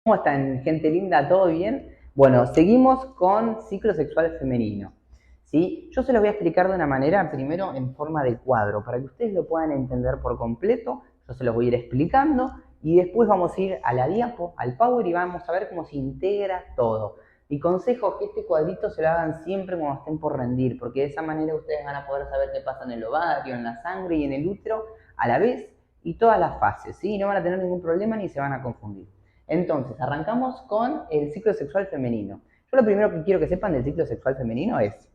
¿Cómo están, gente linda? ¿Todo bien? Bueno, seguimos con ciclo sexual femenino. ¿Sí? Yo se los voy a explicar de una manera, primero en forma de cuadro, para que ustedes lo puedan entender por completo. Yo se los voy a ir explicando y después vamos a ir a la diapo, al Power, y vamos a ver cómo se integra todo. Mi consejo es que este cuadrito se lo hagan siempre cuando estén por rendir, porque de esa manera ustedes van a poder saber qué pasa en el ovario, en la sangre y en el útero a la vez y todas las fases, ¿sí? No van a tener ningún problema ni se van a confundir. Entonces, arrancamos con el ciclo sexual femenino. Yo lo primero que quiero que sepan del ciclo sexual femenino es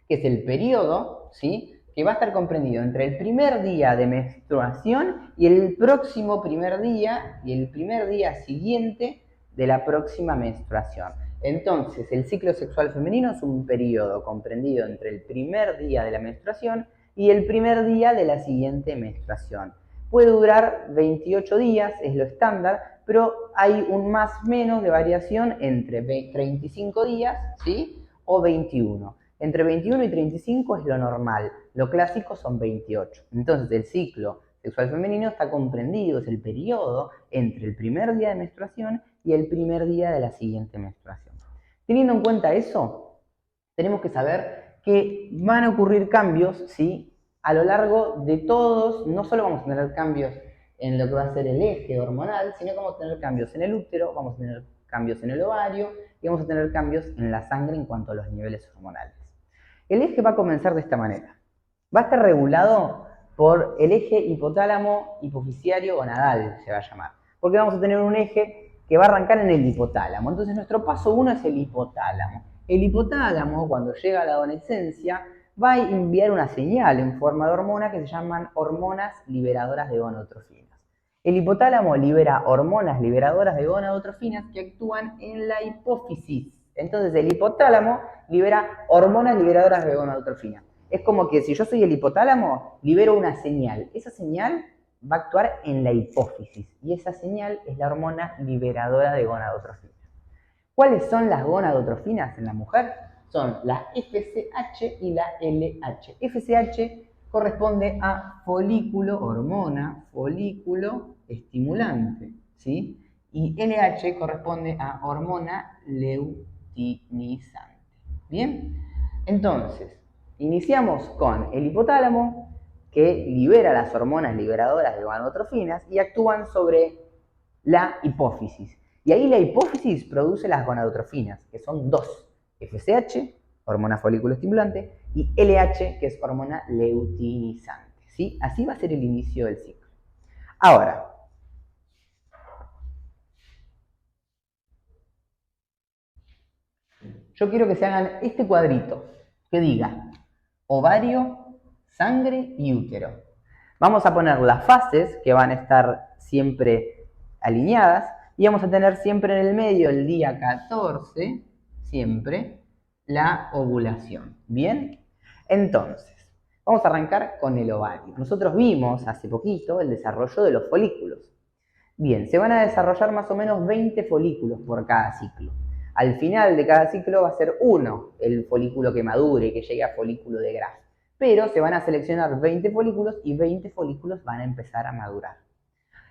que es el periodo, ¿sí?, que va a estar comprendido entre el primer día de menstruación y el próximo primer día y el primer día siguiente de la próxima menstruación. Entonces, el ciclo sexual femenino es un periodo comprendido entre el primer día de la menstruación y el primer día de la siguiente menstruación. Puede durar 28 días, es lo estándar, pero hay un más menos de variación entre 35 días, ¿sí?, o 21. Entre 21 y 35 es lo normal, lo clásico son 28. Entonces el ciclo sexual femenino está comprendido, es el periodo entre el primer día de menstruación y el primer día de la siguiente menstruación. Teniendo en cuenta eso, tenemos que saber que van a ocurrir cambios, ¿sí?, a lo largo de todos. No solo vamos a tener cambios en lo que va a ser el eje hormonal, sino que vamos a tener cambios en el útero, vamos a tener cambios en el ovario y vamos a tener cambios en la sangre en cuanto a los niveles hormonales. El eje va a comenzar de esta manera. Va a estar regulado por el eje hipotálamo hipofisiario gonadal, se va a llamar. Porque vamos a tener un eje que va a arrancar en el hipotálamo. Entonces nuestro paso 1 es el hipotálamo. El hipotálamo, cuando llega a la adolescencia, va a enviar una señal en forma de hormona que se llaman hormonas liberadoras de gonadotrofinas. El hipotálamo libera hormonas liberadoras de gonadotrofinas que actúan en la hipófisis. Entonces el hipotálamo libera hormonas liberadoras de gonadotrofina. Es como que si yo soy el hipotálamo, libero una señal. Esa señal va a actuar en la hipófisis y esa señal es la hormona liberadora de gonadotrofina. ¿Cuáles son las gonadotrofinas en la mujer? Son la FSH y la LH. FSH corresponde a folículo, hormona, folículo estimulante, ¿sí? Y LH corresponde a hormona luteinizante. ¿Bien? Entonces, iniciamos con el hipotálamo, que libera las hormonas liberadoras de gonadotrofinas y actúan sobre la hipófisis. Y ahí la hipófisis produce las gonadotrofinas, que son dos: FSH, hormona folículo estimulante, y LH, que es hormona luteinizante. ¿Sí? Así va a ser el inicio del ciclo. Ahora, yo quiero que se hagan este cuadrito que diga ovario, sangre y útero. Vamos a poner las fases que van a estar siempre alineadas y vamos a tener siempre en el medio, el día 14, siempre, la ovulación. ¿Bien? Entonces, vamos a arrancar con el ovario. Nosotros vimos hace poquito el desarrollo de los folículos. Bien, se van a desarrollar más o menos 20 folículos por cada ciclo. Al final de cada ciclo va a ser uno el folículo que madure, que llegue a folículo de Graf. Pero se van a seleccionar 20 folículos y 20 folículos van a empezar a madurar.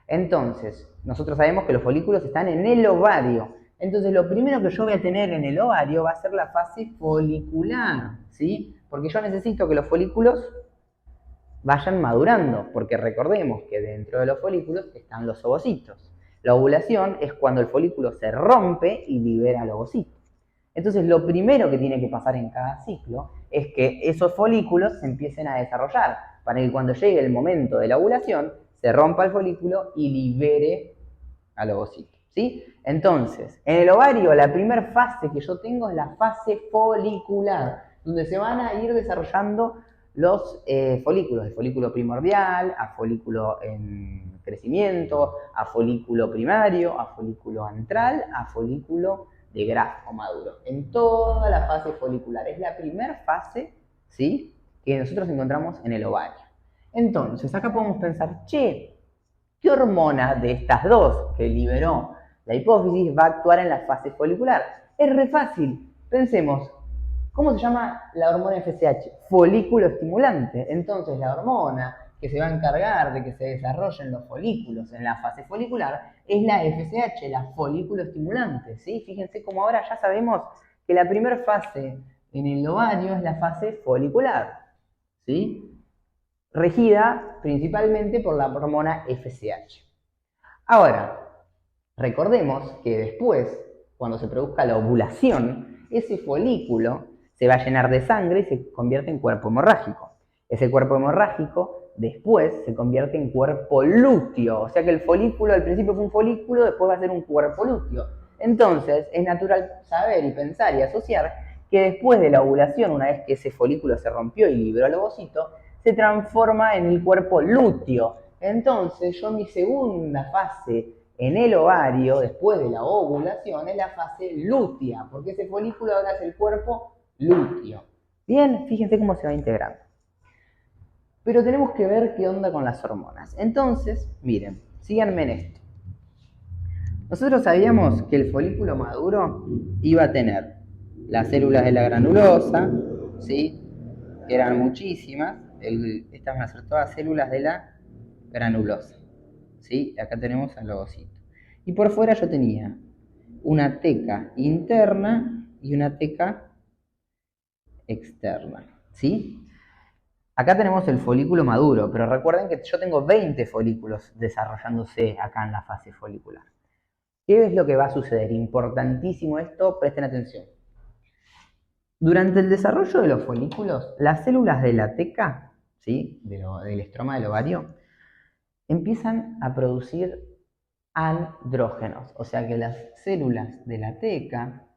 Entonces, nosotros sabemos que los folículos están en el ovario. Entonces, lo primero que yo voy a tener en el ovario va a ser la fase folicular, ¿sí? Porque yo necesito que los folículos vayan madurando, porque recordemos que dentro de los folículos están los ovocitos. La ovulación es cuando el folículo se rompe y libera el ovocito. Entonces, lo primero que tiene que pasar en cada ciclo es que esos folículos se empiecen a desarrollar, para que cuando llegue el momento de la ovulación, se rompa el folículo y libere al ovocito, ¿sí? Entonces, en el ovario, la primera fase que yo tengo es la fase folicular, donde se van a ir desarrollando los folículos, de folículo primordial a folículo en crecimiento, a folículo primario, a folículo antral, a folículo de Graf o maduro, en toda la fase folicular. Es la primera fase, ¿sí?, que nosotros encontramos en el ovario. Entonces, acá podemos pensar, che, ¿qué hormona de estas dos que liberó la hipófisis va a actuar en la fase folicular? Es re fácil. Pensemos, ¿cómo se llama la hormona FSH? Folículo estimulante. Entonces, la hormona que se va a encargar de que se desarrollen los folículos en la fase folicular es la FSH, la folículo estimulante, ¿sí? Fíjense cómo ahora ya sabemos que la primera fase en el ovario es la fase folicular, ¿sí? Regida principalmente por la hormona FSH. Ahora, recordemos que después, cuando se produzca la ovulación, ese folículo se va a llenar de sangre y se convierte en cuerpo hemorrágico. Ese cuerpo hemorrágico después se convierte en cuerpo lúteo. O sea que el folículo al principio fue un folículo, después va a ser un cuerpo lúteo. Entonces, es natural saber y pensar y asociar que después de la ovulación, una vez que ese folículo se rompió y liberó el ovocito, se transforma en el cuerpo lúteo. Entonces, yo mi segunda fase en el ovario, después de la ovulación, es la fase lútea, porque ese folículo ahora es el cuerpo lúteo. Bien, fíjense cómo se va integrando. Pero tenemos que ver qué onda con las hormonas. Entonces, miren, síganme en esto. Nosotros sabíamos que el folículo maduro iba a tener las células de la granulosa, ¿sí? Que eran muchísimas. Estas van a ser todas células de la granulosa, ¿sí? Acá tenemos al ovocito. Y por fuera yo tenía una teca interna y una teca externa, ¿sí? Acá tenemos el folículo maduro, pero recuerden que yo tengo 20 folículos desarrollándose acá en la fase folicular. ¿Qué es lo que va a suceder? Importantísimo esto, presten atención. Durante el desarrollo de los folículos, las células de la teca, ¿sí? del estroma del ovario, empiezan a producir andrógenos. O sea que las células de la teca,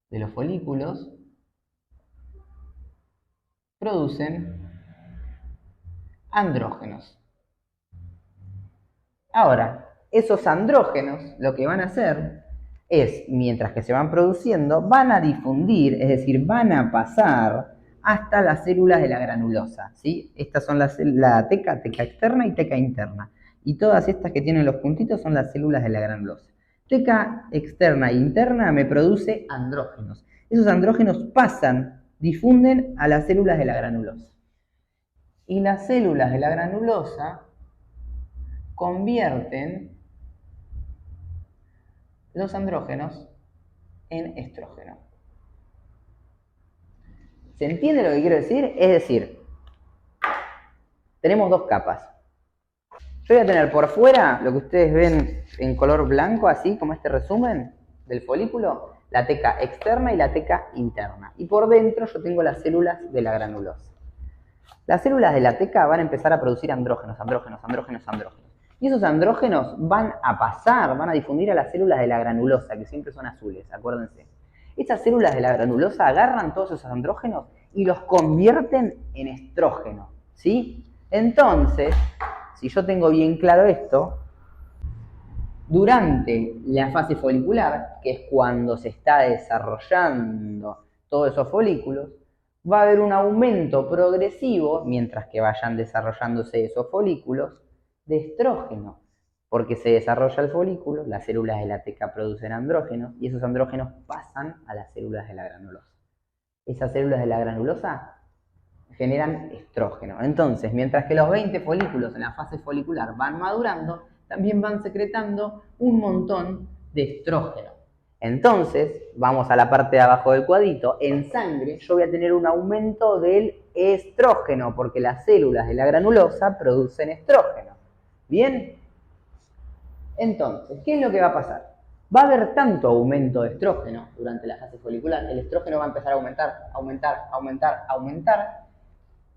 de los folículos, producen andrógenos. Ahora, esos andrógenos lo que van a hacer es, mientras que se van produciendo, van a difundir, es decir, van a pasar hasta las células de la granulosa, ¿sí? Estas son la teca externa y teca interna. Y todas estas que tienen los puntitos son las células de la granulosa. Teca externa e interna me produce andrógenos. Esos andrógenos pasan, difunden a las células de la granulosa. Y las células de la granulosa convierten los andrógenos en estrógeno. ¿Se entiende lo que quiero decir? Es decir, tenemos dos capas. Yo voy a tener por fuera, lo que ustedes ven en color blanco, así como este resumen del folículo, la teca externa y la teca interna. Y por dentro yo tengo las células de la granulosa. Las células de la teca van a empezar a producir andrógenos. Y esos andrógenos van a pasar, van a difundir a las células de la granulosa, que siempre son azules, acuérdense. Estas células de la granulosa agarran todos esos andrógenos y los convierten en estrógeno, ¿sí? Entonces, si yo tengo bien claro esto, durante la fase folicular, que es cuando se está desarrollando todos esos folículos, va a haber un aumento progresivo, mientras que vayan desarrollándose esos folículos, de estrógeno, porque se desarrolla el folículo, las células de la teca producen andrógenos y esos andrógenos pasan a las células de la granulosa. Esas células de la granulosa generan estrógeno. Entonces, mientras que los 20 folículos en la fase folicular van madurando, también van secretando un montón de estrógeno. Entonces, vamos a la parte de abajo del cuadrito, en sangre yo voy a tener un aumento del estrógeno, porque las células de la granulosa producen estrógeno. ¿Bien? Entonces, ¿qué es lo que va a pasar? Va a haber tanto aumento de estrógeno durante la fase folicular, el estrógeno va a empezar a aumentar,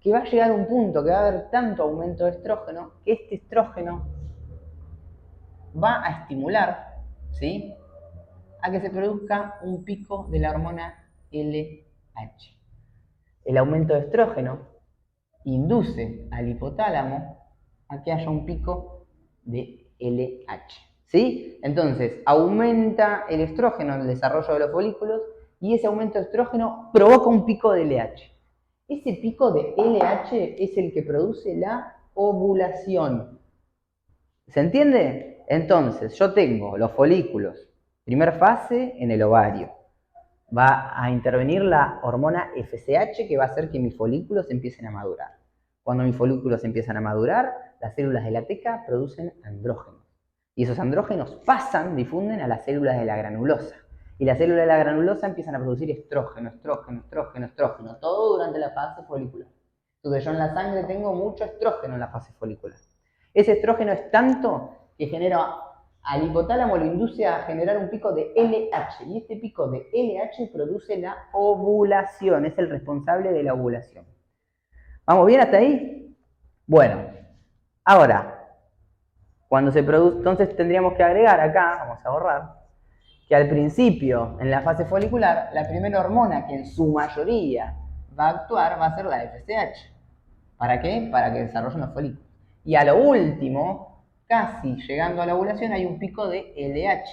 que va a llegar a un punto que va a haber tanto aumento de estrógeno, que este estrógeno va a estimular, ¿sí?, a que se produzca un pico de la hormona LH. El aumento de estrógeno induce al hipotálamo a que haya un pico de LH, ¿sí? Entonces, aumenta el estrógeno en el desarrollo de los folículos y ese aumento de estrógeno provoca un pico de LH. Ese pico de LH es el que produce la ovulación. ¿Se entiende? Entonces, yo tengo los folículos, primera fase en el ovario. Va a intervenir la hormona FSH que va a hacer que mis folículos empiecen a madurar. Cuando mis folículos empiezan a madurar, las células de la teca producen andrógenos. Y esos andrógenos difunden a las células de la granulosa. Y las células de la granulosa empiezan a producir estrógeno, todo durante la fase folicular. Entonces yo en la sangre tengo mucho estrógeno en la fase folicular. Ese estrógeno es tanto que genera, al hipotálamo lo induce a generar un pico de LH. Y este pico de LH produce la ovulación, es el responsable de la ovulación. ¿Vamos bien hasta ahí? Bueno, ahora, cuando se produce, entonces tendríamos que agregar acá, vamos a borrar, que al principio, en la fase folicular, la primera hormona que en su mayoría va a actuar va a ser la FSH. ¿Para qué? Para que desarrollen los folículos. Y a lo último, casi llegando a la ovulación, hay un pico de LH.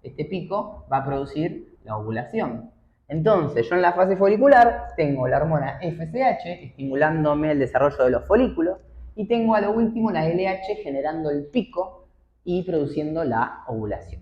Este pico va a producir la ovulación. Entonces, yo en la fase folicular tengo la hormona FSH estimulándome el desarrollo de los folículos y tengo a lo último la LH generando el pico y produciendo la ovulación.